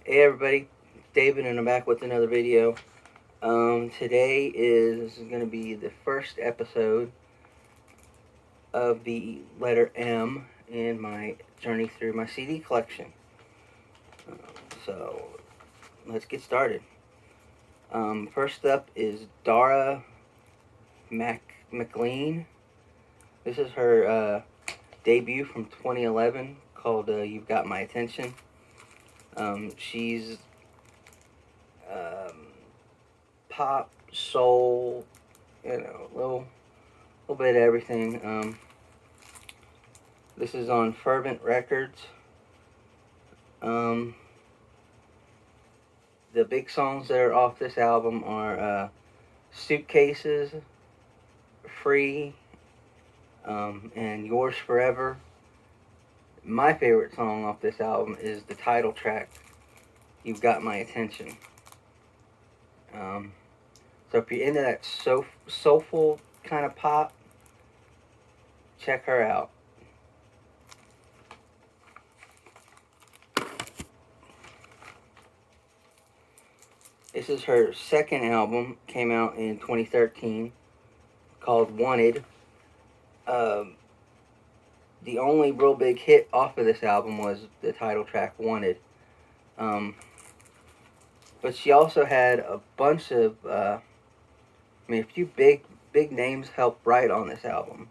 Hey everybody, David, and I'm back with another video. Today is going to be the first episode of the letter M in my journey through my CD collection. So let's get started. First up is Dara McLean. This is her debut from 2011 called You've Got My Attention. She's pop, soul, a little bit of everything. This is on Fervent Records. The big songs that are off this album are Suitcases, Free, and Yours Forever. My favorite song off this album is the title track, You've Got My Attention. So if you're into that soulful kind of pop, check her out. This is her second album, came out in 2013, called Wanted. The only real big hit off of this album was the title track, Wanted. But she also had a bunch of, a few big names helped write on this album.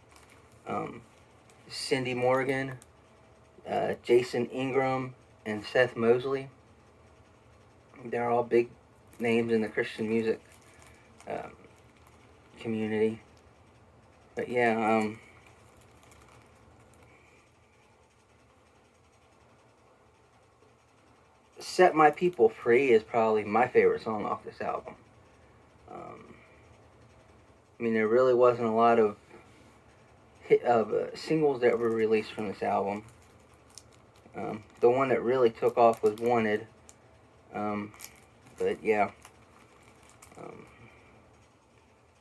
Cindy Morgan, Jason Ingram, and Seth Mosley. They're all big names in the Christian music community. But yeah, Set My People Free is probably my favorite song off this album. There really wasn't a lot of singles that were released from this album. The one that really took off was Wanted. But yeah.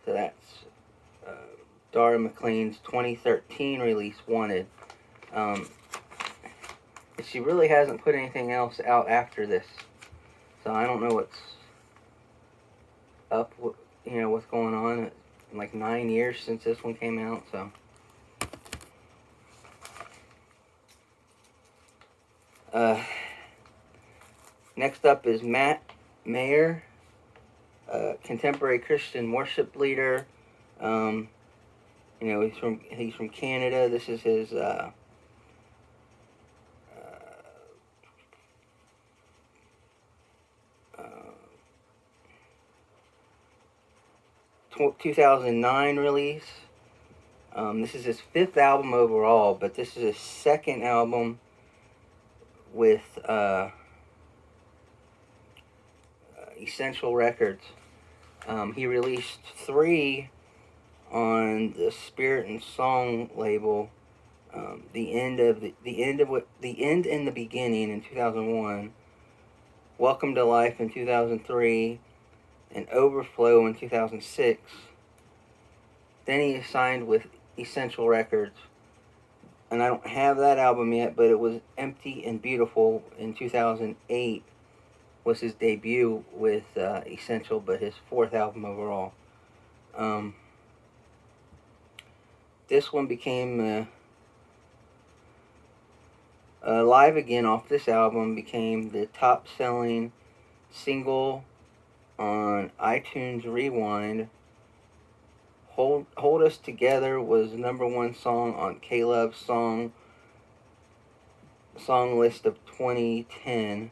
So that's Dara McLean's 2013 release, Wanted. She really hasn't put anything else out after this. So I don't know what's up, what's going on. Like 9 years since this one came out, so. Next up is Matt Mayer, contemporary Christian worship leader. He's from Canada. This is his 2009 release. This is his fifth album overall, but this is his second album with Essential Records. He released 3 on the Spirit and Song label. The End and the Beginning in 2001. Welcome to Life in 2003. And Overflow in 2006. Then he signed with Essential Records. And I don't have that album yet, but it was Empty and Beautiful in 2008 was his debut with Essential, but his 4th album overall. This one became Live Again off this album became the top selling single on iTunes Rewind. Hold Us Together was #1 song on K-Love's song list of 2010.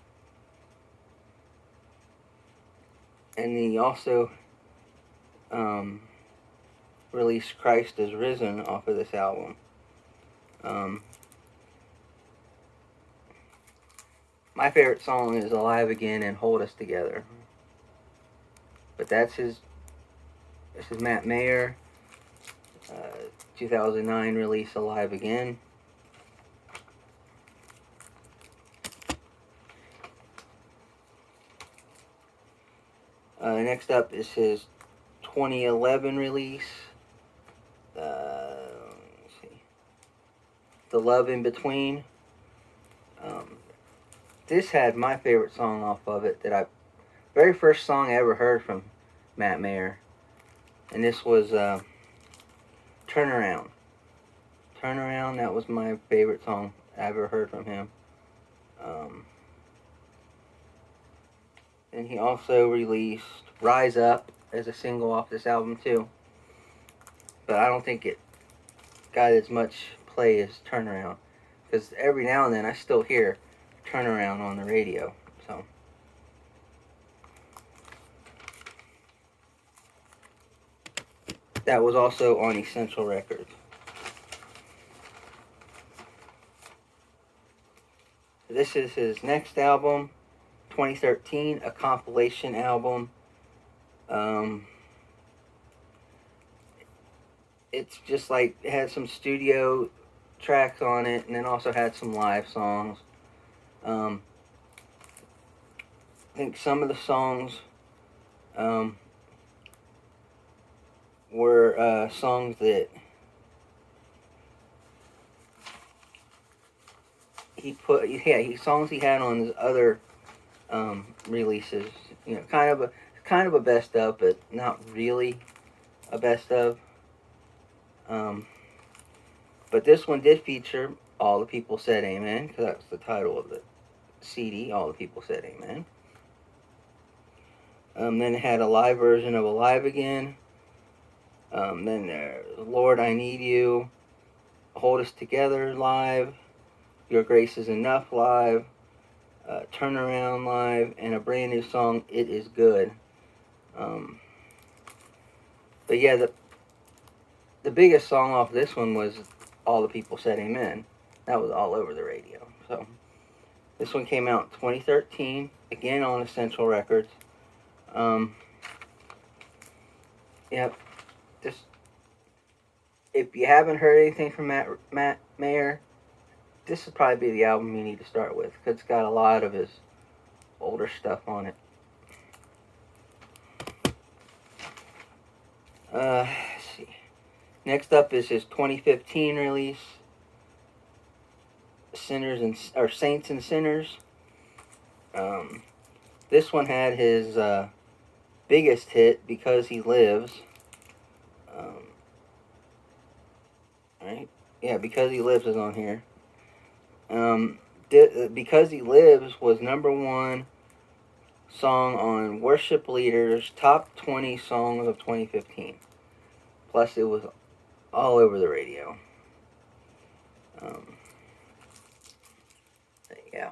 And he also released Christ is Risen off of this album. My favorite song is Alive Again and Hold Us Together. But this is Matt Mayer, 2009 release, Alive Again. Next up is his 2011 release, The Love in Between. this had my favorite song off of it very first song I ever heard from Matt Mayer, and this was Turn Around. Turn Around, that was my favorite song I ever heard from him. And he also released Rise Up as a single off this album too. But I don't think it got as much play as Turn Around, because every now and then I still hear Turn Around on the radio. So that was also on Essential Records. This is his next album, 2013, a compilation album. It's just like, it had some studio tracks on it, and then also had some live songs. I think some of the songs were songs that songs he had on his other releases. You know, kind of a best of, but not really a best of. But this one did feature All the People Said Amen, because that's the title of the CD, All the People Said Amen. Then it had a live version of Alive Again. Then there's Lord, I Need You, Hold Us Together live, Your Grace Is Enough live, Turn Around live, and a brand new song, It Is Good. But yeah, the biggest song off this one was All the People Said Amen. That was all over the radio. So this one came out in 2013, again on Essential Records. Yep. Just, if you haven't heard anything from Matt Mayer, this would probably be the album you need to start with, because it's got a lot of his older stuff on it. Let's see. Next up is his 2015 release, Saints and Sinners. This one had his biggest hit, Because He Lives. Right? Yeah, Because He Lives is on here. Because He Lives was #1 song on Worship Leader's Top 20 Songs of 2015. Plus, it was all over the radio. Yeah.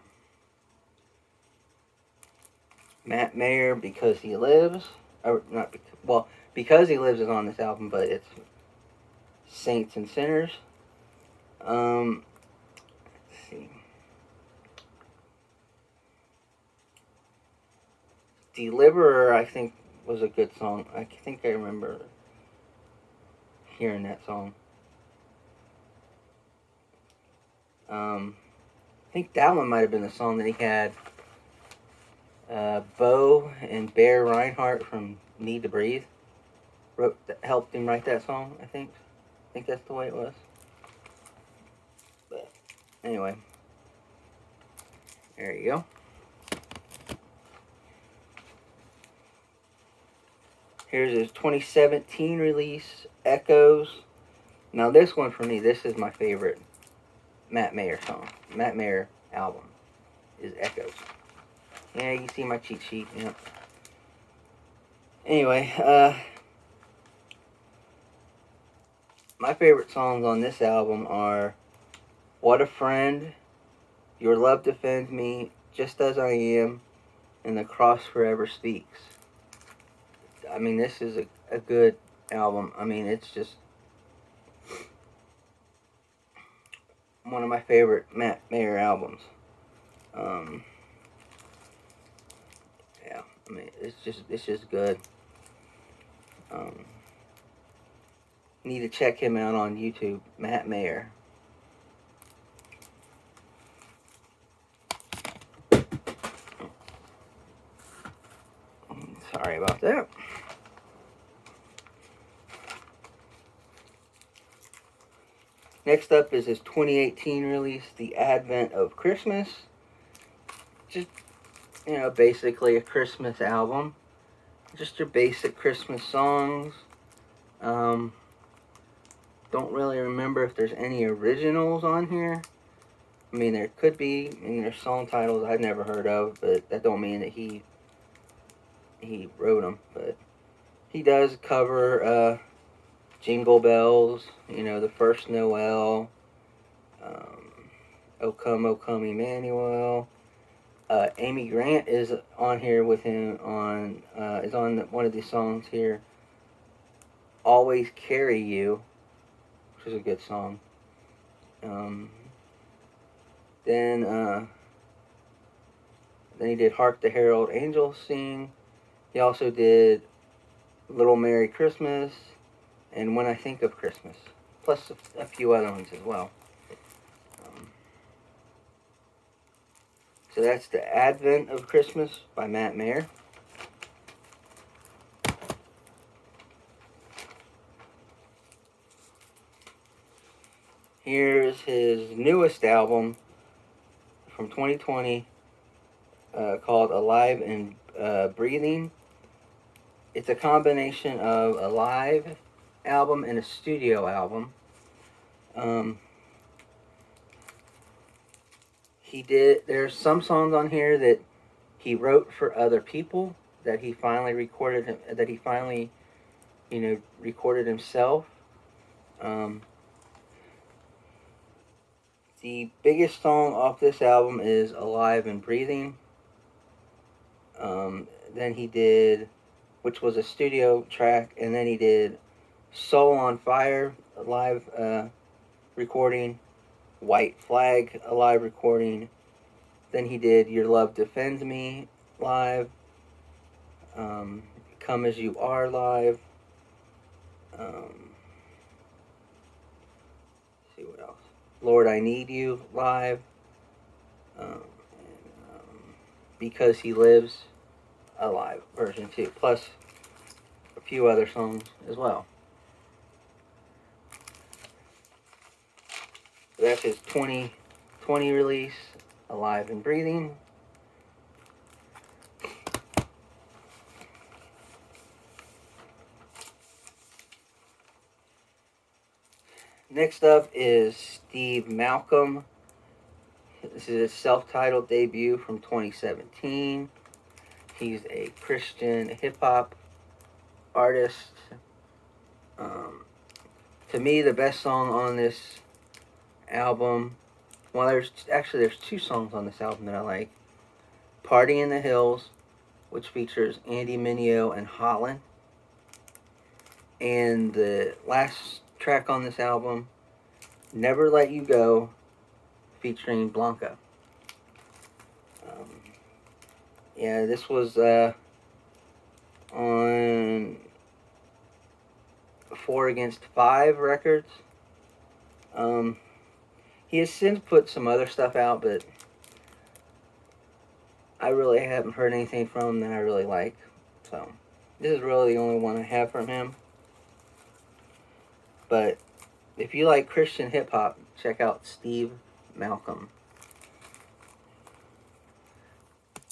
Matt Mayer, Because He Lives. Or not, Because He Lives is on this album, but it's Saints and Sinners. Let's see. Deliverer, I think, was a good song. I think I remember hearing that song. I think that one might have been the song that he had Bo and Bear Reinhardt from Need to Breathe helped him write that song, I think. I think that's the way it was. But anyway, there you go. Here's his 2017 release, Echoes. Now this one for me, this is my favorite Matt Mayer song. Matt Mayer album is Echoes. Yeah, you can see my cheat sheet. Yep. Anyway, my favorite songs on this album are What a Friend, Your Love Defends Me, Just As I Am, and The Cross Forever Speaks. I mean, this is a good album. I mean, it's just one of my favorite Matt Mayer albums. Yeah, I mean, it's just good. Need to check him out on YouTube, Matt Mayer. Sorry about that. Next up is his 2018 release, The Advent of Christmas. just, basically a Christmas album. Just your basic Christmas songs. Don't really remember if there's any originals on here. I mean, there could be, and there's song titles I've never heard of, but that don't mean that he wrote them. But he does cover Jingle Bells, The First Noel, O Come Emmanuel. Amy Grant is on here with him is on one of these songs here. Always Carry You, which is a good song. Then he did Hark the Herald Angels Sing. He also did Little Merry Christmas and When I Think of Christmas, plus a few other ones as well. So that's The Advent of Christmas by Matt Maher. Here's his newest album from 2020 called Alive and Breathing. It's a combination of a live album and a studio album. There's some songs on here that he wrote for other people that he finally recorded himself. The biggest song off this album is Alive and Breathing. Then he did, which was a studio track, and then he did Soul on Fire, a live recording, White Flag, a live recording. Then he did Your Love Defends Me live, Come As You Are live. Let's see what else. Lord, I Need You live. And, Because He Lives, a live version too, plus a few other songs as well. So that's his 2020 release, Alive and Breathing. Next up is Steve Malcolm. This is his self-titled debut from 2017. He's a Christian hip-hop artist. To me, the best song on this album, well, there's two songs on this album that I like. Party in the Hills, which features Andy Mineo and Holland. And the last track on this album, Never Let You Go, featuring Blanca. This was on 4 Against 5 Records. He has since put some other stuff out, but I really haven't heard anything from him that I really like. So this is really the only one I have from him. But if you like Christian hip hop, check out Steve Malcolm.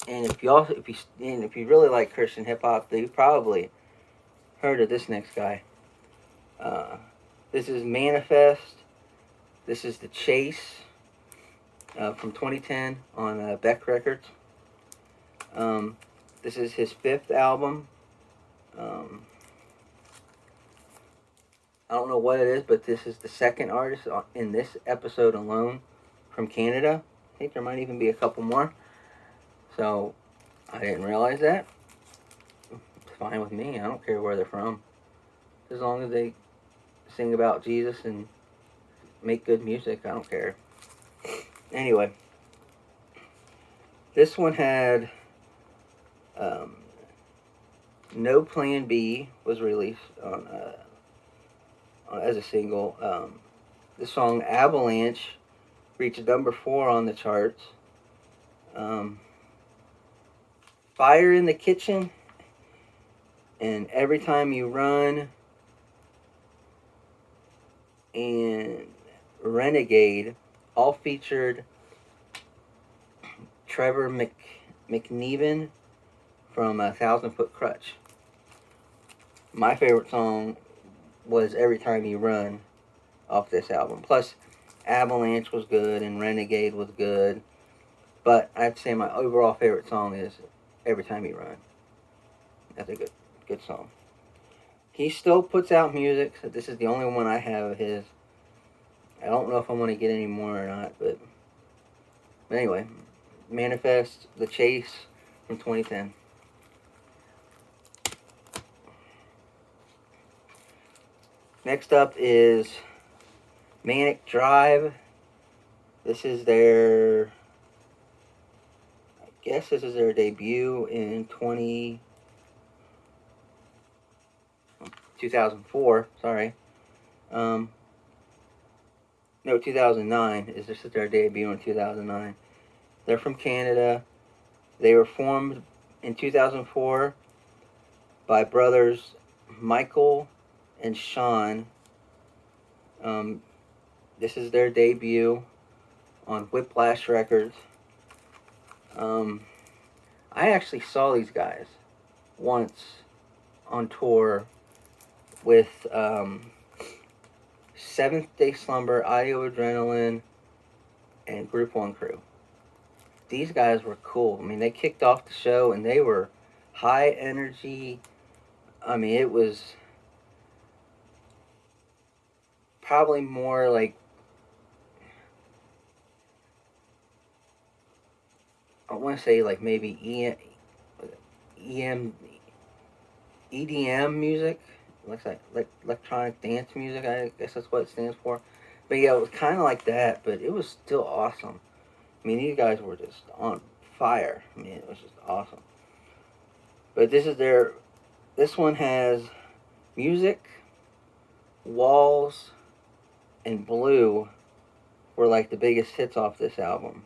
And if you really like Christian hip hop, then you probably heard of this next guy. This is Manifest. This is The Chase from 2010 on Beck Records. This is his 5th album. I don't know what it is, but this is the second artist in this episode alone from Canada. I think there might even be a couple more. So, I didn't realize that. It's fine with me. I don't care where they're from. As long as they sing about Jesus and make good music, I don't care. Anyway, this one had No Plan B was released on as a single. The song Avalanche reached number 4 on the charts. Fire in the Kitchen and Every Time You Run and Renegade all featured Trevor McNeven from A Thousand Foot Crutch. My favorite song was Every Time You Run off this album. Plus, Avalanche was good and Renegade was good. But I'd say my overall favorite song is Every Time You Run. That's a good song. He still puts out music. So this is the only one I have of his. I don't know if I want to get any more or not, but anyway, Manifest, The Chase from 2010. Next up is Manic Drive. This is their, I guess this is their debut in 2004, sorry. No, 2009. This is their debut in 2009. They're from Canada. They were formed in 2004 by brothers Michael and Sean. This is their debut on Whiplash Records. I actually saw these guys once on tour with Seventh Day Slumber, Audio Adrenaline, and Group One Crew. These guys were cool. I mean, they kicked off the show and they were high energy. I mean, it was probably more like, I want to say like maybe EDM music. Looks like electronic dance music, I guess that's what it stands for. But yeah, it was kind of like that, but it was still awesome. I mean, these guys were just on fire. I mean, it was just awesome. But this one has Music, Walls, and Blue were like the biggest hits off this album.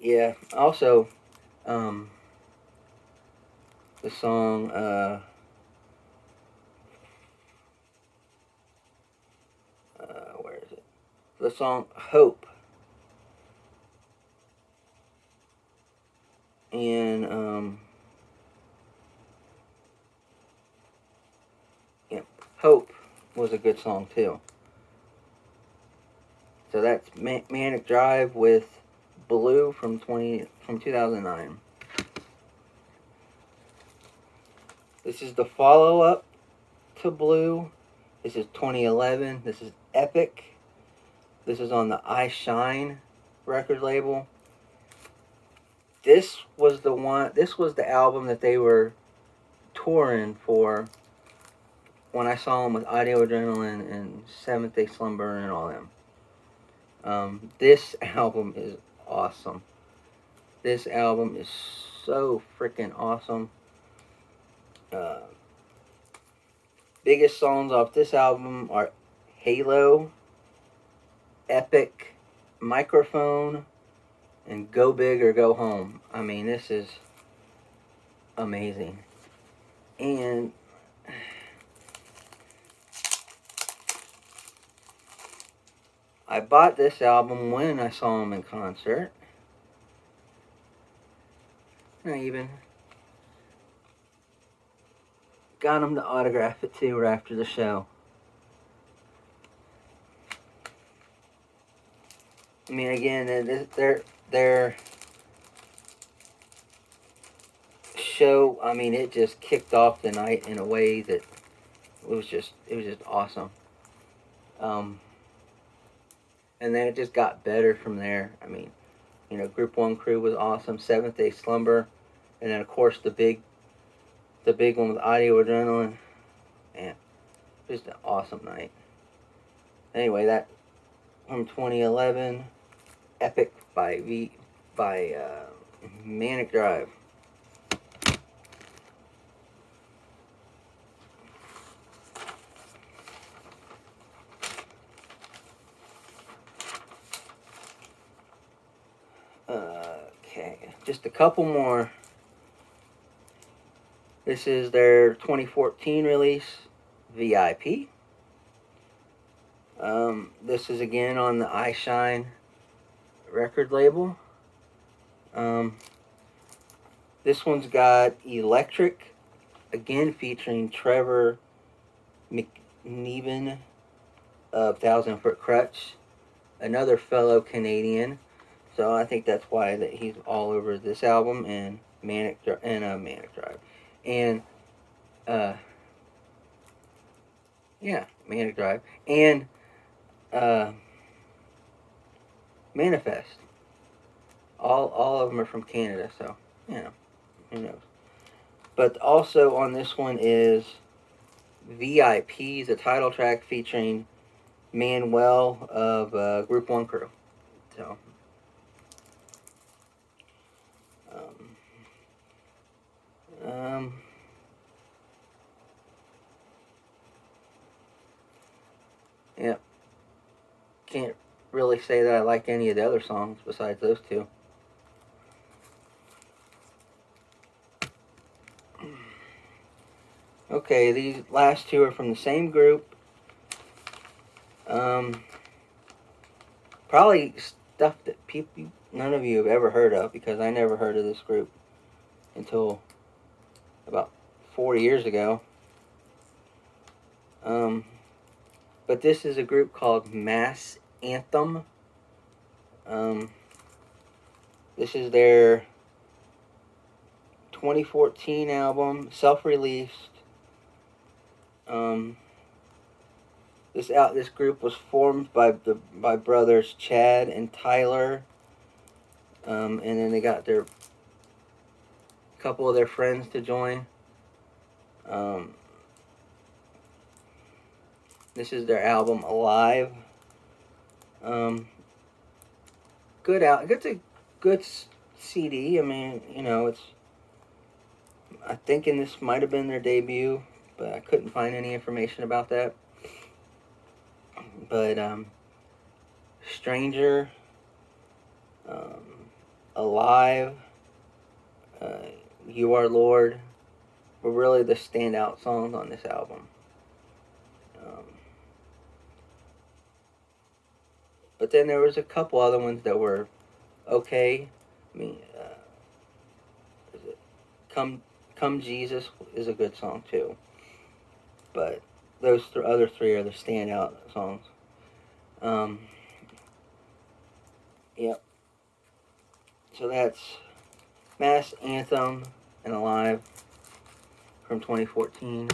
Yeah, also, the song, where is it? The song Hope. And, yeah, Hope was a good song too. So that's Manic Drive with Blue from 2009. This is the follow-up to Blue. This is 2011. This is Epic. This is on the I Shine record label. This was the album that they were touring for when I saw them with Audio Adrenaline and Seventh Day Slumber and all them. This album is awesome. This album is so freaking awesome. Biggest songs off this album are Halo, Epic, Microphone, and Go Big or Go Home. I mean, this is amazing. And I bought this album when I saw them in concert. And I even got them to autograph it too right after the show. I mean, again, their show, I mean, it just kicked off the night in a way that it was just awesome. And then it just got better from there. I mean, you know, Group One Crew was awesome. Seventh Day Slumber, and then of course the big one with Audio Adrenaline. Man, just an awesome night. Anyway, that from 2011, Epic by Manic Drive. Okay, just a couple more. This is their 2014 release, VIP. This is again on the I Shine record label. This one's got Electric, again featuring Trevor McNeven of Thousand Foot Crutch, another fellow Canadian. So I think that's why that he's all over this album and Manic Drive and Manic Drive and Manifest. All of them are from Canada, so who knows. But also on this one is VIPs, a title track featuring Manuel of Group One Crew. So, yeah, can't really say that I like any of the other songs besides those two. Okay, these last two are from the same group. Probably stuff that none of you have ever heard of, because I never heard of this group until about 4 years ago. But this is a group called Mass Anthem. This is their 2014 album, self-released. This group was formed by brothers Chad and Tyler, and then they got a couple of their friends to join. This is their album Alive. It's a good CD. I mean, I think this might have been their debut, but I couldn't find any information about that. But Stranger, Alive, You Are Lord were really the standout songs on this album. But then there was a couple other ones that were okay. I mean, Come Jesus is a good song too. But those other three are the standout songs. Yep. So that's Mass Anthem and Alive from 2014.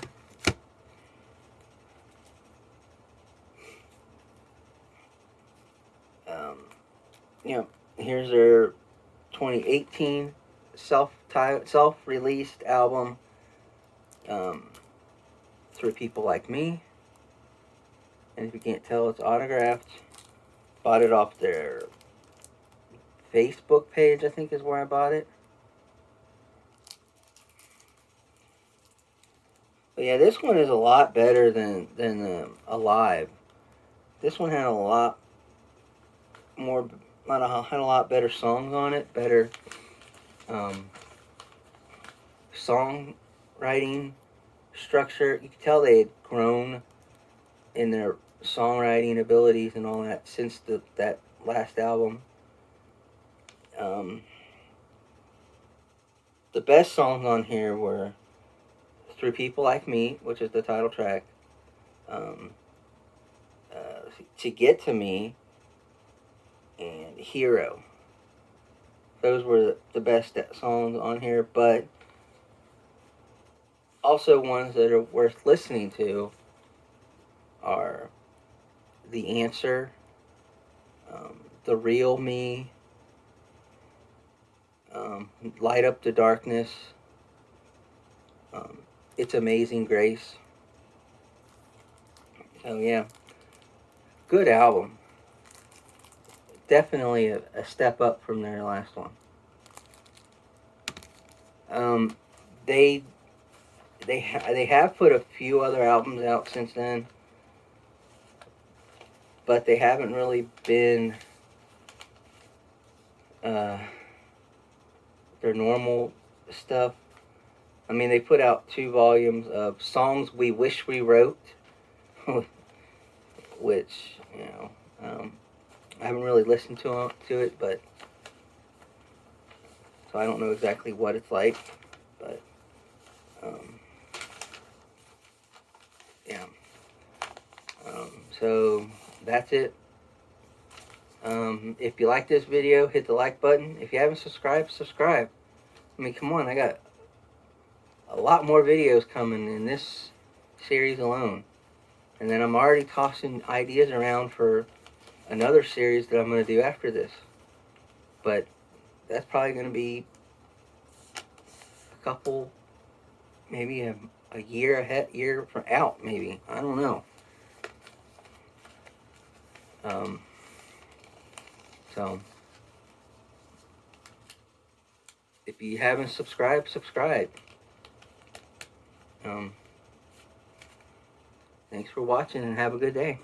Here's their 2018 self-released album, Through People Like Me. And if you can't tell, it's autographed. Bought it off their Facebook page, I think is where I bought it. But yeah, this one is a lot better than Alive. This one had a lot better songs on it, better songwriting structure. You could tell they had grown in their songwriting abilities and all that since that last album. The best songs on here were Through People Like Me, which is the title track, To Get to Me, and Hero. Those were the best songs on here, but also ones that are worth listening to are The Answer, The Real Me, Light Up the Darkness, It's Amazing Grace. So yeah, good album. Definitely a step up from their last one. They have put a few other albums out since then, but they haven't really been their normal stuff. I mean, they put out 2 volumes of Songs We Wish We Wrote, which, I haven't really listened to it, but so I don't know exactly what it's like. But yeah. So that's it. If you like this video, hit the like button. If you haven't subscribed, subscribe. I mean, come on, I got a lot more videos coming in this series alone. And then I'm already tossing ideas around for another series that I'm going to do after this. But that's probably going to be a couple, maybe a year from out, maybe. I don't know. So, if you haven't subscribed, subscribe. Thanks for watching and have a good day.